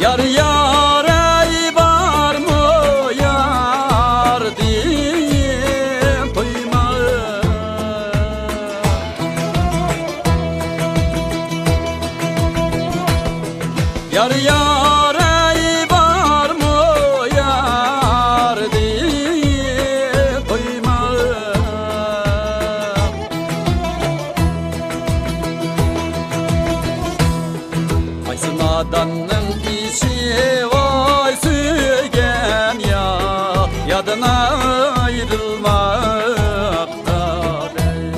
Yar yar ey var mı yar diyeyim duyma. Yar yar ey var mı yar diyeyim duyma. Aysı nadanın işi vay sügen ya, yadına ayrılmakta değil.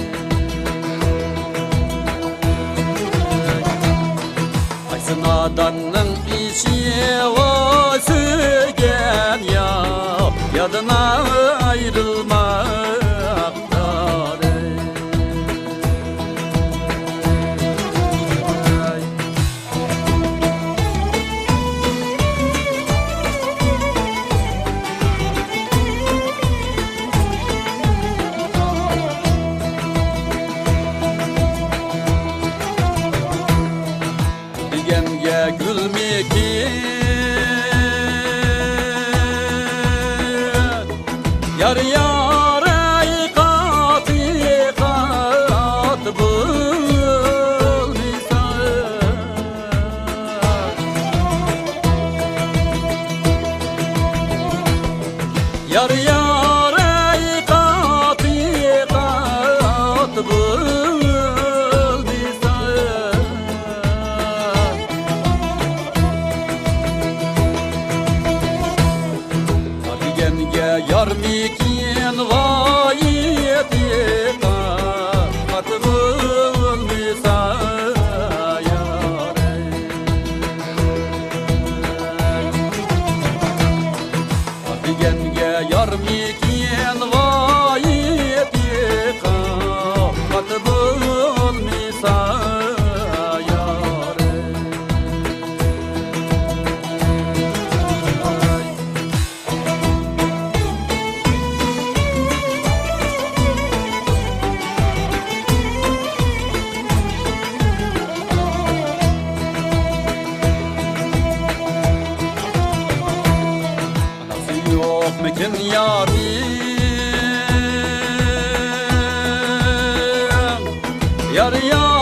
Aysı nadanın işi vay sügen ya, yadına ayrılmakta değil. Genge gülmekin yar yar ey katı kat bulmuşsan. Yar yar ey katı kat bulmuşsan. Yar mikin vayeti katımın misaya. Hadi genge yar mikin vayeti katımın misaya. Yok mekin yarim, yar yar